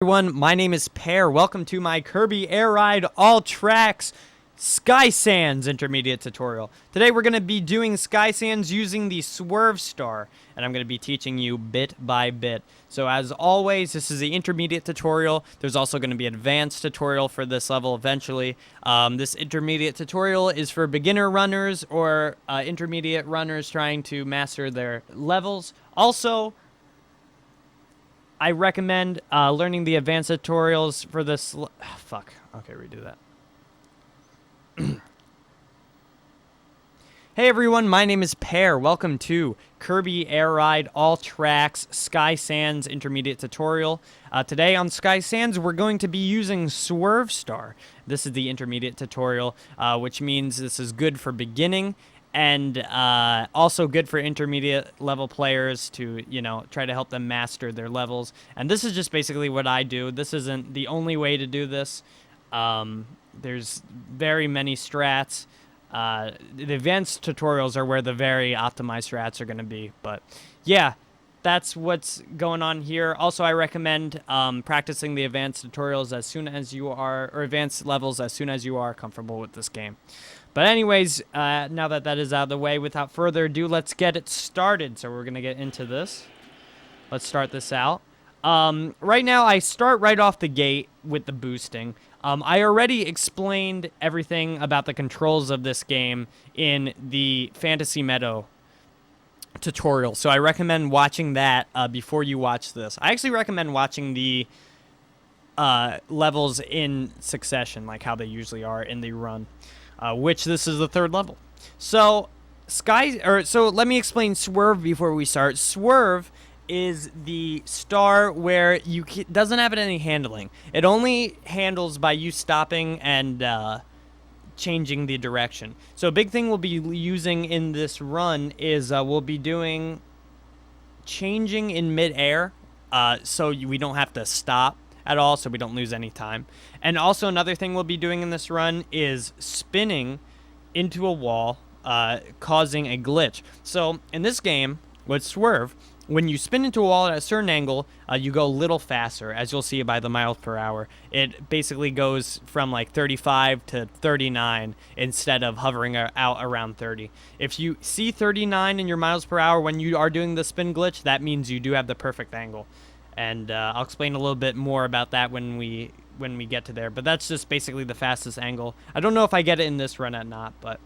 Everyone, my name is Pear. Welcome to my Kirby Air Ride All Tracks Sky Sands intermediate tutorial. Today we're going to be doing Sky Sands using the Swerve Star, and I'm going to be teaching you bit by bit. So as always, this is the intermediate tutorial. There's also going to be an advanced tutorial for this level eventually. This intermediate tutorial is for beginner runners or intermediate runners trying to master their levels. Also, I recommend learning the advanced tutorials for this. Fuck. Okay, redo that. Hey everyone, my name is Pear. Welcome to Kirby Air Ride All Tracks Sky Sands intermediate tutorial. Today on Sky Sands, we're going to be using Swerve Star. This is the intermediate tutorial, which means this is good for beginning and also good for intermediate level players to, try to help them master their levels. And this is just basically what I do. This isn't the only way to do this. There's very many strats. The advanced tutorials are where the very optimized strats are going to be. But yeah, that's what's going on here. Also, I recommend practicing the advanced tutorials as soon as you are, or advanced levels as soon as you are comfortable with this game. But anyways, now that that is out of the way, without further ado, let's get it started. So we're going to get into this. Let's start this out. Right now, I start right off the gate with the boosting. I already explained everything about the controls of this game in the Fantasy Meadow tutorial. So I recommend watching that before you watch this. I actually recommend watching the levels in succession, like how they usually are in the run. Which this is the third level. So let me explain Swerve before we start. Swerve is the star where doesn't have any handling. It only handles by you stopping and changing the direction. So a big thing we'll be using in this run is we'll be doing changing in midair, so we don't have to stop at all, so we don't lose any time. And also another thing we'll be doing in this run is spinning into a wall, causing a glitch. So in this game, with Swerve, when you spin into a wall at a certain angle, you go a little faster, as you'll see by the miles per hour. It basically goes from like 35 to 39 instead of hovering out around 30. If you see 39 in your miles per hour when you are doing the spin glitch, that means you do have the perfect angle. And I'll explain a little bit more about that when we get to there. But that's just basically the fastest angle. I don't know if I get it in this run or not, but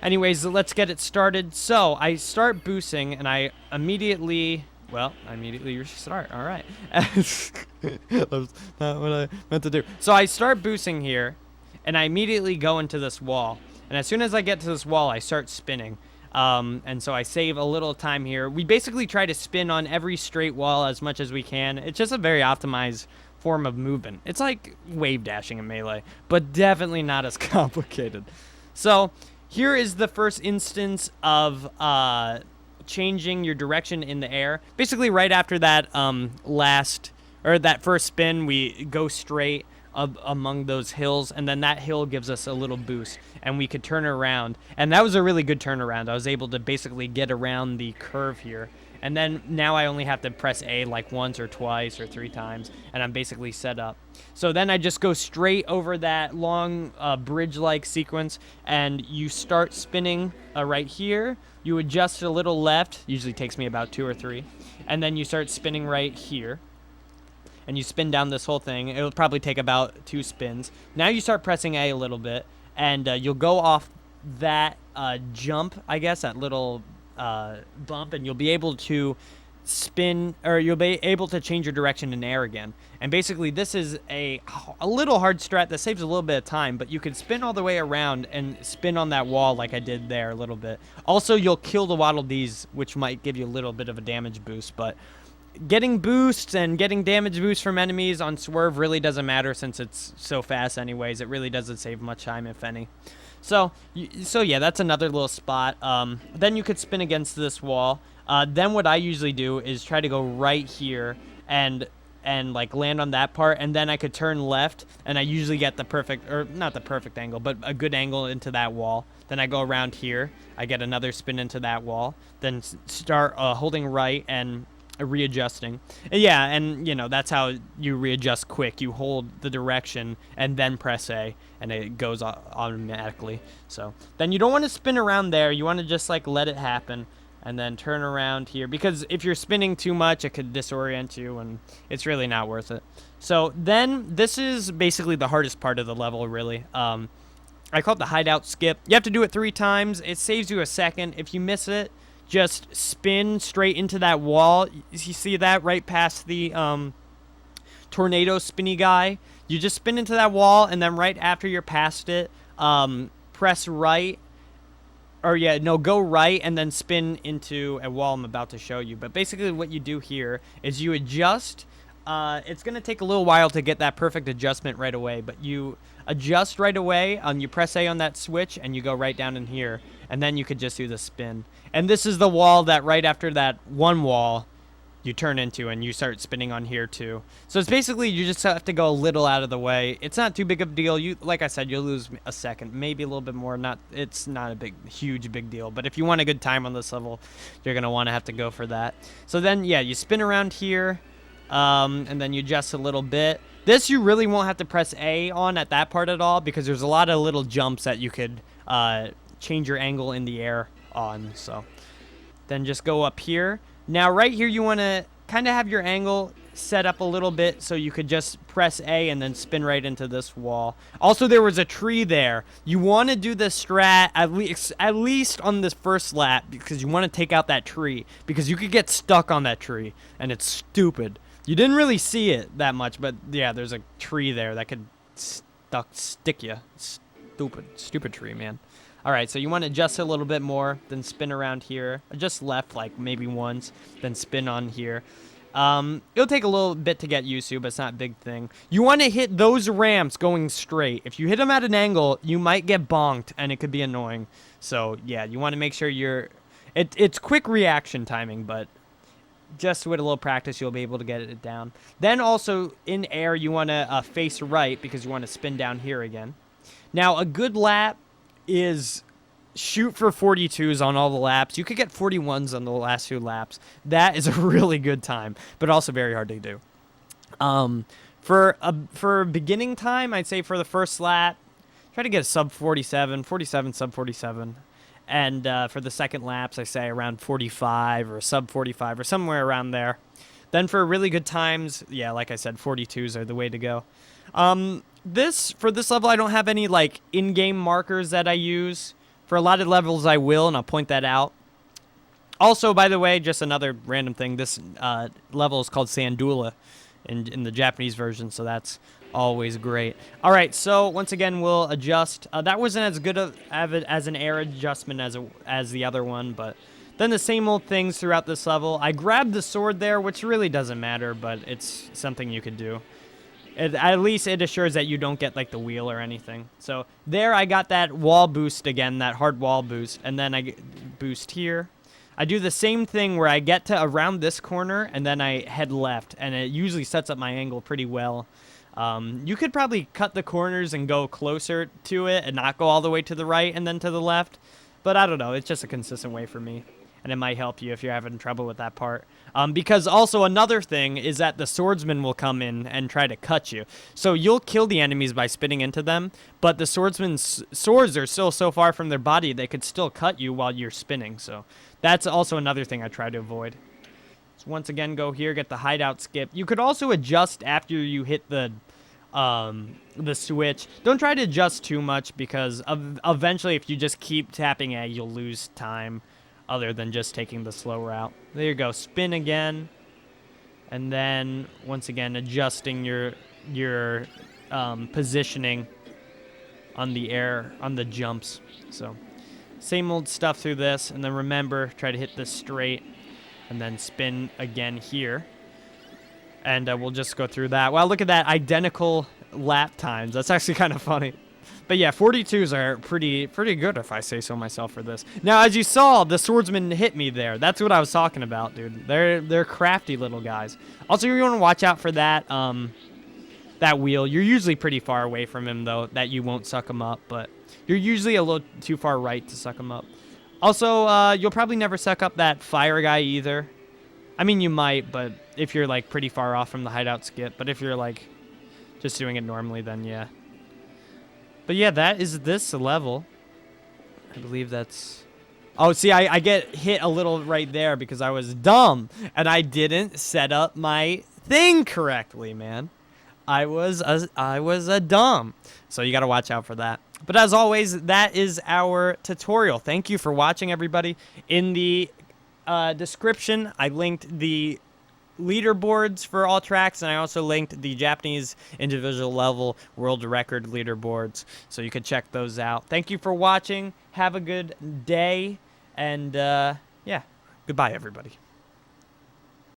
anyways, let's get it started. So I start boosting, and I immediately restart. All right. That's not what I meant to do. So I start boosting here, and I immediately go into this wall. And as soon as I get to this wall, I start spinning. And so I save a little time here. We basically try to spin on every straight wall as much as we can. It's just a very optimized form of movement. It's like wave dashing in Melee, but definitely not as complicated. So here is the first instance of changing your direction in the air. Basically right after that that first spin, we go straight among those hills, and then that hill gives us a little boost, and we could turn around, and that was a really good turnaround. I was able to basically get around the curve here, and then now I only have to press A like once or twice or 3 times, and I'm basically set up. So then I just go straight over that long bridge-like sequence, and you start spinning right here. You adjust a little left, usually takes me about 2 or 3, and then you start spinning right here. And you spin down this whole thing. It'll probably take about 2 spins. Now you start pressing A a little bit, and you'll go off that jump, I guess, that little bump, and you'll be able to spin, or you'll be able to change your direction in air again. And basically, this is a little hard strat that saves a little bit of time, but you can spin all the way around and spin on that wall like I did there a little bit. Also, you'll kill the Waddle Dees, which might give you a little bit of a damage boost, but getting boosts and getting damage boosts from enemies on Swerve really doesn't matter since it's so fast anyways. It really doesn't save much time, if any. So yeah, that's another little spot. Then you could spin against this wall. Then what I usually do is try to go right here and like land on that part, and then I could turn left, and I usually get the perfect, or not the perfect angle, but a good angle into that wall. Then I go around here. I get another spin into that wall. Then start holding right and readjusting. And yeah, and you know that's how you readjust quick. You hold the direction and then press A, and it goes automatically. So then you don't want to spin around there. You want to just like let it happen, and then turn around here, because if you're spinning too much, it could disorient you, and it's really not worth it. So then this is basically the hardest part of the level, really. I call it the hideout skip. You have to do it 3 times. It saves you a second. If you miss it, just spin straight into that wall. You see that right past the tornado spinny guy? You just spin into that wall, and then right after you're past it, press right. Or yeah, no, go right and then spin into a wall I'm about to show you. But basically what you do here is you adjust. It's going to take a little while to get that perfect adjustment right away, but you adjust right away, you press A on that switch, and you go right down in here, and then you could just do the spin. And this is the wall that right after that one wall you turn into, and you start spinning on here too. So it's basically you just have to go a little out of the way. It's not too big of a deal. You, like I said, you'll lose a second, maybe a little bit more. It's not a huge deal. But if you want a good time on this level, you're gonna want to have to go for that. So then, yeah, you spin around here, and then you adjust a little bit. This you really won't have to press A on at that part at all, because there's a lot of little jumps that you could change your angle in the air on. So then just go up here. Now right here you want to kind of have your angle set up a little bit so you could just press A and then spin right into this wall. Also, there was a tree there. You want to do the strat at least on this first lap, because you want to take out that tree, because you could get stuck on that tree and it's stupid. You didn't really see it that much, but yeah, there's a tree there that could stick you. Stupid tree, man. All right, so you want to adjust it a little bit more, then spin around here. Adjust left like maybe once, then spin on here. It'll take a little bit to get used to, but it's not a big thing. You want to hit those ramps going straight. If you hit them at an angle, you might get bonked, and it could be annoying. So yeah, you want to make sure it's quick reaction timing, but just with a little practice, you'll be able to get it down. Then also in air, you want to face right, because you want to spin down here again. Now a good lap is shoot for 42s on all the laps. You could get 41s on the last 2 laps. That is a really good time, but also very hard to do. For beginning time, I'd say for the first lap, try to get a sub 47, sub 47. And for the second laps, I say around 45 or sub 45 or somewhere around there. Then for really good times, yeah, like I said, 42s are the way to go. For this level, I don't have any like in-game markers that I use. For a lot of levels, I will, and I'll point that out. Also, by the way, just another random thing, this level is called Sandula in the Japanese version, so that's always great. All right, so once again, we'll adjust. That wasn't as good as an air adjustment as the other one, but then the same old things throughout this level. I grabbed the sword there, which really doesn't matter, but it's something you could do. At least it assures that you don't get like the wheel or anything. So there I got that wall boost again, that hard wall boost, and then I boost here. I do the same thing where I get to around this corner and then I head left, and it usually sets up my angle pretty well. You could probably cut the corners and go closer to it and not go all the way to the right and then to the left, but I don't know. It's just a consistent way for me, and it might help you if you're having trouble with that part. Because also another thing is that the swordsman will come in and try to cut you. So you'll kill the enemies by spinning into them, but the swordsman's swords are still so far from their body they could still cut you while you're spinning. So that's also another thing I try to avoid. So once again, go here, get the hideout skip. You could also adjust after you hit the switch. Don't try to adjust too much, because eventually if you just keep tapping A, you'll lose time, other than just taking the slow route. There you go, spin again, and then once again adjusting your positioning on the jumps. So same old stuff through this, and then remember, try to hit this straight, and then spin again here, and we'll just go through that. Wow, look at that, identical lap times. That's actually kind of funny. But yeah, 42s are pretty good, if I say so myself, for this. Now, as you saw, the swordsman hit me there. That's what I was talking about, dude. They're crafty little guys. Also, you want to watch out for that that wheel. You're usually pretty far away from him, though, that you won't suck him up. But you're usually a little too far right to suck him up. Also, you'll probably never suck up that fire guy either. I mean, you might, but if you're like pretty far off from the hideout skip. But if you're like just doing it normally, then yeah. But yeah, that is this level. I believe that's... Oh, see, I get hit a little right there because I was dumb. And I didn't set up my thing correctly, man. I was a dumb. So you got to watch out for that. But as always, that is our tutorial. Thank you for watching, everybody. In the description, I linked the leaderboards for all tracks, and I also linked the Japanese individual level world record leaderboards, so you can check those out. Thank you for watching. Have a good day, and yeah, goodbye, everybody.